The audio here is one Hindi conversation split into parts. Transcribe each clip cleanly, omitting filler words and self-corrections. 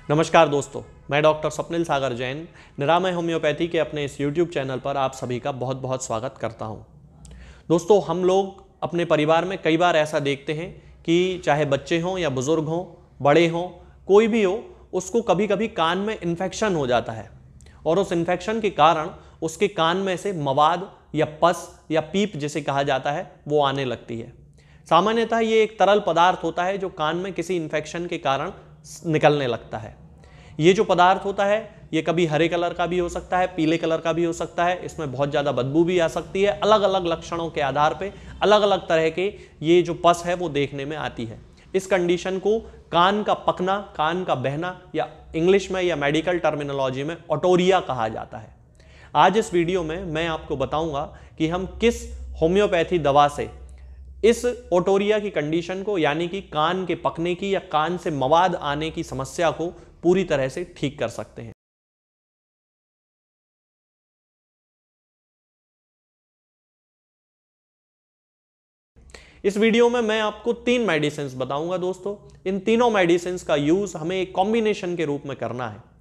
नमस्कार दोस्तों, मैं डॉक्टर स्वप्निल सागर जैन निरामय होम्योपैथी के अपने इस YouTube चैनल पर आप सभी का बहुत बहुत स्वागत करता हूं। दोस्तों, हम लोग अपने परिवार में कई बार ऐसा देखते हैं कि चाहे बच्चे हों या बुज़ुर्ग हों, बड़े हों, कोई भी हो, उसको कभी कभी कान में इन्फेक्शन हो जाता है और उस इन्फेक्शन के कारण उसके कान में से मवाद या पस या पीप जिसे कहा जाता है वो आने लगती है। सामान्यतः ये एक तरल पदार्थ होता है जो कान में किसी इन्फेक्शन के कारण निकलने लगता है। ये जो पदार्थ होता है ये कभी हरे कलर का भी हो सकता है, पीले कलर का भी हो सकता है। इसमें बहुत ज़्यादा बदबू भी आ सकती है। अलग अलग लक्षणों के आधार पे अलग अलग तरह के ये जो पस है वो देखने में आती है। इस कंडीशन को कान का पकना, कान का बहना या इंग्लिश में या मेडिकल टर्मिनोलॉजी में ओटोरिया कहा जाता है। आज इस वीडियो में मैं आपको बताऊंगा कि हम किस होम्योपैथी दवा से इस ओटोरिया की कंडीशन को, यानी कि कान के पकने की या कान से मवाद आने की समस्या को पूरी तरह से ठीक कर सकते हैं। इस वीडियो में मैं आपको 3 मेडिसिन बताऊंगा दोस्तों। इन तीनों मेडिसिन का यूज हमें एक कॉम्बिनेशन के रूप में करना है।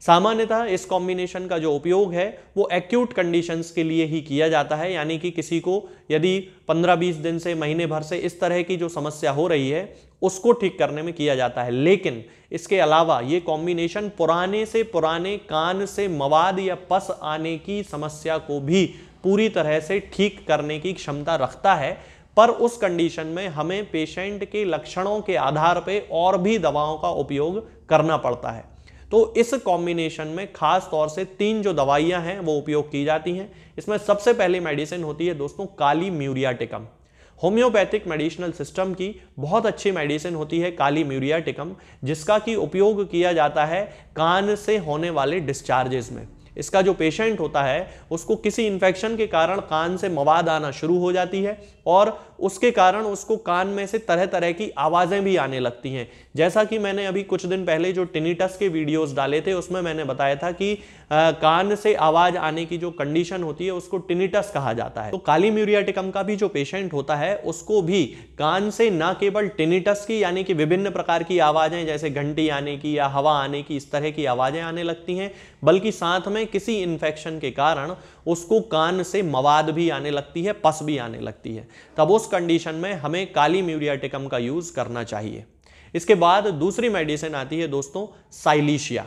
सामान्यतः इस कॉम्बिनेशन का जो उपयोग है वो एक्यूट कंडीशंस के लिए ही किया जाता है, यानी कि किसी को यदि 15-20 दिन से महीने भर से इस तरह की जो समस्या हो रही है उसको ठीक करने में किया जाता है। लेकिन इसके अलावा ये कॉम्बिनेशन पुराने से पुराने कान से मवाद या पस आने की समस्या को भी पूरी तरह से ठीक करने की क्षमता रखता है। पर उस कंडीशन में हमें पेशेंट के लक्षणों के आधार पर और भी दवाओं का उपयोग करना पड़ता है। तो इस कॉम्बिनेशन में खास तौर से 3 जो दवाइयां हैं वो उपयोग की जाती हैं। इसमें सबसे पहली मेडिसिन होती है दोस्तों काली म्यूरियाटिकम। होम्योपैथिक मेडिसिनल सिस्टम की बहुत अच्छी मेडिसिन होती है काली म्यूरियाटिकम, जिसका कि उपयोग किया जाता है कान से होने वाले डिस्चार्जेस में। इसका जो पेशेंट होता है उसको किसी इन्फेक्शन के कारण कान से मवाद आना शुरू हो जाती है और उसके कारण उसको कान में से तरह तरह की आवाज़ें भी आने लगती हैं। जैसा कि मैंने अभी कुछ दिन पहले जो टिनिटस के वीडियोस डाले थे उसमें मैंने बताया था कि कान से आवाज़ आने की जो कंडीशन होती है उसको टिनिटस कहा जाता है। तो काली म्यूरियाटिकम का भी जो पेशेंट होता है उसको भी कान से न केवल टिनिटस की, यानी कि विभिन्न प्रकार की आवाज़ें जैसे घंटी आने की या हवा आने की, इस तरह की आवाज़ें आने लगती हैं, बल्कि साथ में किसी इन्फेक्शन के कारण उसको कान से मवाद भी आने लगती है, पस भी आने लगती है। तब उस कंडीशन में हमें काली म्यूरियाटिकम का यूज करना चाहिए। इसके बाद दूसरी मेडिसिन आती है दोस्तों साइलीशिया।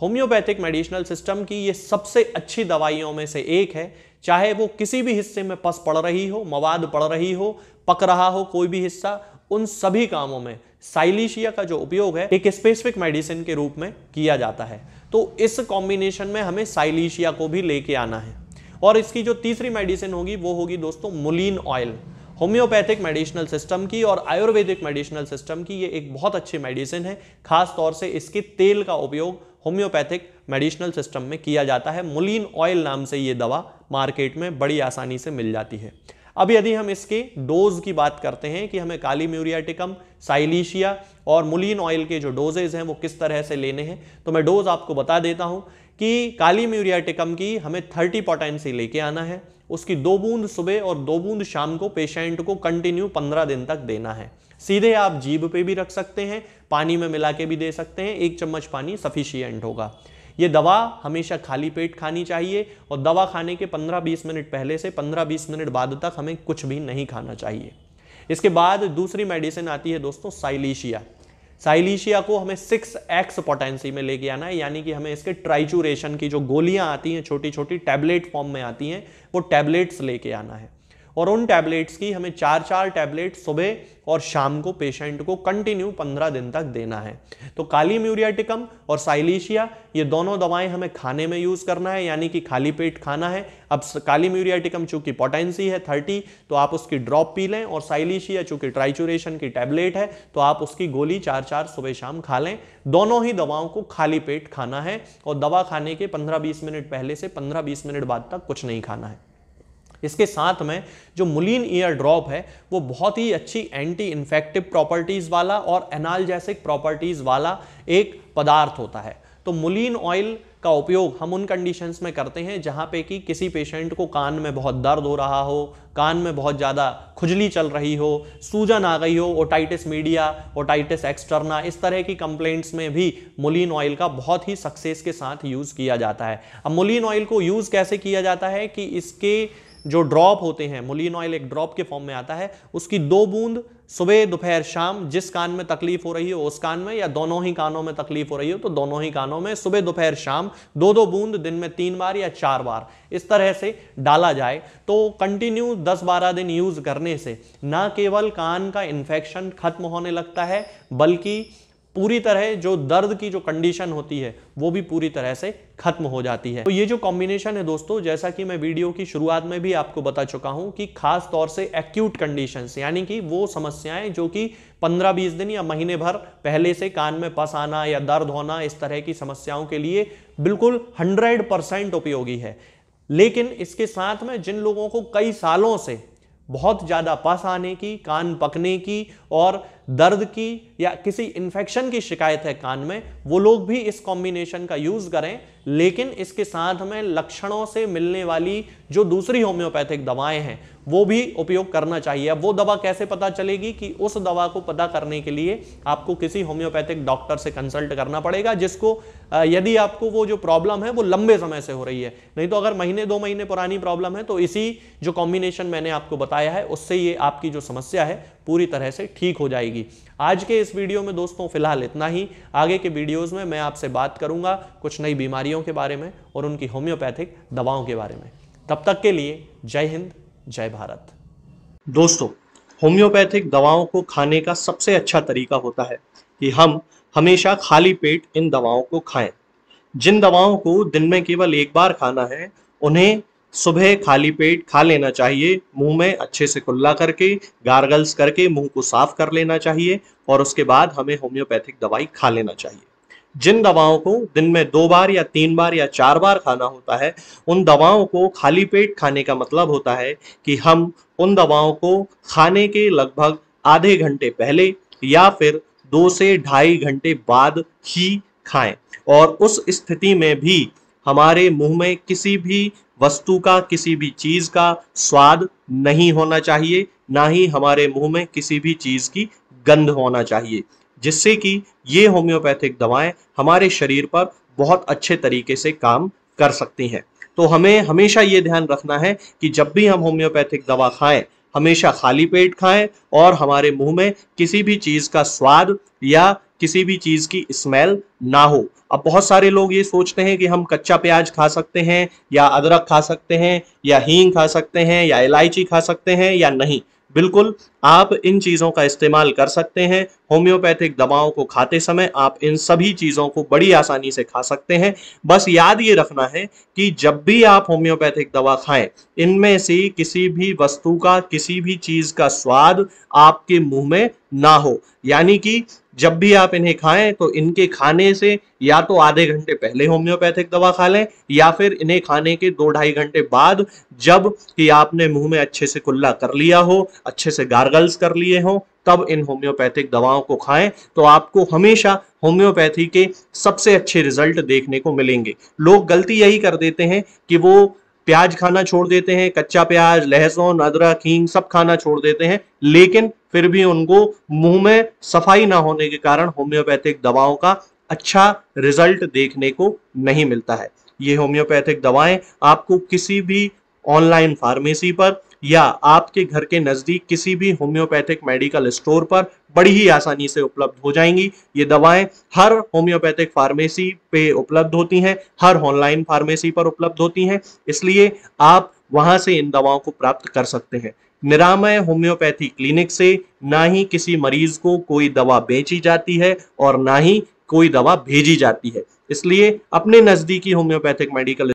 होम्योपैथिक मेडिसिनल सिस्टम की ये सबसे अच्छी दवाइयों में से एक है। चाहे वो किसी भी हिस्से में पस पड़ रही हो, मवाद पड़ रही हो, पक रहा हो कोई भी हिस्सा, उन सभी कामों में साइलीशिया का जो उपयोग है एक स्पेसिफिक मेडिसिन के रूप में किया जाता है। तो इस कॉम्बिनेशन में हमें साइलीशिया को भी लेके आना है। और इसकी जो तीसरी मेडिसिन होगी वो होगी दोस्तों मुलीन ऑयल। होम्योपैथिक मेडिसिनल सिस्टम की और आयुर्वेदिक मेडिसिनल सिस्टम की ये एक बहुत अच्छी मेडिसिन है। खास तौर से इसके तेल का उपयोग होम्योपैथिक मेडिसिनल सिस्टम में किया जाता है। मुलीन ऑयल नाम से ये दवा मार्केट में बड़ी आसानी से मिल जाती है। अब यदि हम इसके डोज की बात करते हैं कि हमें काली म्यूरियाटिकम, साइलीशिया और मुलीन ऑयल के जो डोजेज हैं वो किस तरह से लेने हैं, तो मैं डोज आपको बता देता हूं कि काली म्यूरियाटिकम की हमें 30 पोटेंसी लेके आना है। उसकी 2 बूंद सुबह और 2 बूंद शाम को पेशेंट को कंटिन्यू 15 दिन तक देना है। सीधे आप जीभ पे भी रख सकते हैं, पानी में मिला के भी दे सकते हैं। 1 चम्मच पानी सफिशिएंट होगा। ये दवा हमेशा खाली पेट खानी चाहिए और दवा खाने के 15-20 मिनट पहले से 15-20 मिनट बाद तक हमें कुछ भी नहीं खाना चाहिए। इसके बाद दूसरी मेडिसिन आती है दोस्तों साइलीशिया। साइलीशिया को हमें 6x पोटेंसी में लेके आना है, यानी कि हमें इसके ट्राइचूरेशन की जो गोलियां आती हैं, छोटी छोटी टैबलेट फॉर्म में आती हैं, वो टैबलेट्स लेके आना है। और उन टैबलेट्स की हमें 4-4 टैबलेट सुबह और शाम को पेशेंट को कंटिन्यू 15 दिन तक देना है। तो काली म्यूरियाटिकम और साइलीशिया ये दोनों दवाएं हमें खाने में यूज करना है, यानी कि खाली पेट खाना है। अब काली म्यूरियाटिकम चूंकि पोटेंसी है 30, तो आप उसकी ड्रॉप पी लें, और साइलीशिया चूंकि ट्राइचूरेशन की टैबलेट है तो आप उसकी गोली 4-4 सुबह शाम खा लें। दोनों ही दवाओं को खाली पेट खाना है और दवा खाने के 15-20 मिनट पहले से 15-20 मिनट बाद तक कुछ नहीं खाना है। इसके साथ में जो मुलीन ईयर ड्रॉप है वो बहुत ही अच्छी एंटी इन्फेक्टिव प्रॉपर्टीज वाला और एनाल्जेसिक प्रॉपर्टीज वाला एक पदार्थ होता है। तो मुलीन ऑयल का उपयोग हम उन कंडीशंस में करते हैं जहां पे कि किसी पेशेंट को कान में बहुत दर्द हो रहा हो, कान में बहुत ज़्यादा खुजली चल रही हो, सूजन आ गई हो, ओटाइटिस मीडिया, ओटाइटिस एक्सटर्ना, इस तरह की कंप्लेंट्स में भी मुलीन ऑयल का बहुत ही सक्सेस के साथ यूज़ किया जाता है। अब मुलीन ऑयल को यूज़ कैसे किया जाता है कि इसके जो ड्रॉप होते हैं, मुलीन ऑयल एक ड्रॉप के फॉर्म में आता है, उसकी 2 बूंद सुबह दोपहर शाम, जिस कान में तकलीफ हो रही हो उस कान में, या दोनों ही कानों में तकलीफ हो रही हो तो दोनों ही कानों में, सुबह दोपहर शाम 2-2 बूंद दिन में 3 बार या 4 बार इस तरह से डाला जाए तो कंटिन्यू 10-12 दिन यूज करने से ना केवल कान का इन्फेक्शन खत्म होने लगता है, बल्कि पूरी तरह जो दर्द की जो कंडीशन होती है वो भी पूरी तरह से खत्म हो जाती है। तो ये जो कॉम्बिनेशन है दोस्तों, जैसा कि मैं वीडियो की शुरुआत में भी आपको बता चुका हूं कि खास तौर से एक्यूट कंडीशंस, यानी कि वो समस्याएं जो कि 15-20 दिन या महीने भर पहले से कान में पस आना या दर्द होना, इस तरह की समस्याओं के लिए बिल्कुल 100% उपयोगी है। लेकिन इसके साथ में जिन लोगों को कई सालों से बहुत ज़्यादा पस आने की, कान पकने की और दर्द की या किसी इन्फेक्शन की शिकायत है कान में, वो लोग भी इस कॉम्बिनेशन का यूज़ करें। लेकिन इसके साथ में लक्षणों से मिलने वाली जो दूसरी होम्योपैथिक दवाएं हैं वो भी उपयोग करना चाहिए। अब वो दवा कैसे पता चलेगी कि उस दवा को पता करने के लिए आपको किसी होम्योपैथिक डॉक्टर से कंसल्ट करना पड़ेगा, जिसको यदि आपको वो जो प्रॉब्लम है वो लंबे समय से हो रही है। नहीं तो अगर महीने 2 महीने पुरानी प्रॉब्लम है तो इसी जो कॉम्बिनेशन मैंने आपको बताया है उससे ये आपकी जो समस्या है पूरी तरह से ठीक हो जाएगी। आज के इस वीडियो में दोस्तों फिलहाल इतना ही। आगे के वीडियोस में मैं आपसे बात करूंगा कुछ नई बीमारियों के बारे में और उनकी होम्योपैथिक दवाओं के बारे में। तब तक के लिए जय हिंद, जय भारत। दोस्तों, होम्योपैथिक दवाओं को खाने का सबसे अच्छा तरीका होता है कि हम हमेशा खाली पेट इन दवाओं को खाएं। जिन दवाओं को दिन में केवल एक बार खाना है उन्हें सुबह खाली पेट खा लेना चाहिए, मुंह में अच्छे से कुल्ला करके, गार्गल्स करके मुंह को साफ कर लेना चाहिए और उसके बाद हमें होम्योपैथिक दवाई खा लेना चाहिए। जिन दवाओं को दिन में 2 बार या 3 बार या 4 बार खाना होता है, उन दवाओं को खाली पेट खाने का मतलब होता है कि हम उन दवाओं को खाने के लगभग आधे घंटे पहले या फिर 2 से 2.5 घंटे बाद ही खाएं। और उस स्थिति में भी हमारे मुंह में किसी भी वस्तु का, किसी भी चीज का स्वाद नहीं होना चाहिए, ना ही हमारे मुंह में किसी भी चीज की गंध होना चाहिए, जिससे कि ये होम्योपैथिक दवाएं हमारे शरीर पर बहुत अच्छे तरीके से काम कर सकती हैं। तो हमें हमेशा ये ध्यान रखना है कि जब भी हम होम्योपैथिक दवा खाएं, हमेशा खाली पेट खाएं और हमारे मुंह में किसी भी चीज का स्वाद या किसी भी चीज की स्मेल ना हो। अब बहुत सारे लोग ये सोचते हैं कि हम कच्चा प्याज खा सकते हैं या अदरक खा सकते हैं या हींग खा सकते हैं या इलायची खा सकते हैं या नहीं। बिल्कुल, आप इन चीज़ों का इस्तेमाल कर सकते हैं। होम्योपैथिक दवाओं को खाते समय आप इन सभी चीज़ों को बड़ी आसानी से खा सकते हैं। बस याद ये रखना है कि जब भी आप होम्योपैथिक दवा खाएं, इनमें से किसी भी वस्तु का, किसी भी चीज़ का स्वाद आपके मुंह में ना हो। यानी कि जब भी आप इन्हें खाएं तो इनके खाने से या तो आधे घंटे पहले होम्योपैथिक दवा खा लें या फिर इन्हें खाने के 2-2.5 घंटे बाद, जब कि आपने मुंह में अच्छे से कुल्ला कर लिया हो, अच्छे से गार्गल्स कर लिए हो, तब इन होम्योपैथिक दवाओं को खाएं। तो आपको हमेशा होम्योपैथी के सबसे अच्छे रिजल्ट देखने को मिलेंगे। लोग गलती यही कर देते हैं कि वो प्याज खाना छोड़ देते हैं, कच्चा प्याज, लहसुन, अदरक, हींग सब खाना छोड़ देते हैं, लेकिन फिर भी उनको मुंह में सफाई ना होने के कारण होम्योपैथिक दवाओं का अच्छा रिजल्ट देखने को नहीं मिलता है। ये होम्योपैथिक दवाएं आपको किसी भी ऑनलाइन फार्मेसी पर या आपके घर के नजदीक किसी भी होम्योपैथिक मेडिकल स्टोर पर बड़ी ही आसानी से उपलब्ध हो जाएंगी। ये दवाएं हर होम्योपैथिक फार्मेसी पे उपलब्ध होती हैं, हर ऑनलाइन फार्मेसी पर उपलब्ध होती हैं, इसलिए आप वहां से इन दवाओं को प्राप्त कर सकते हैं। निरामय होम्योपैथी क्लिनिक से ना ही किसी मरीज को कोई दवा बेची जाती है और ना ही कोई दवा भेजी जाती है। इसलिए अपने नजदीकी होम्योपैथिक मेडिकल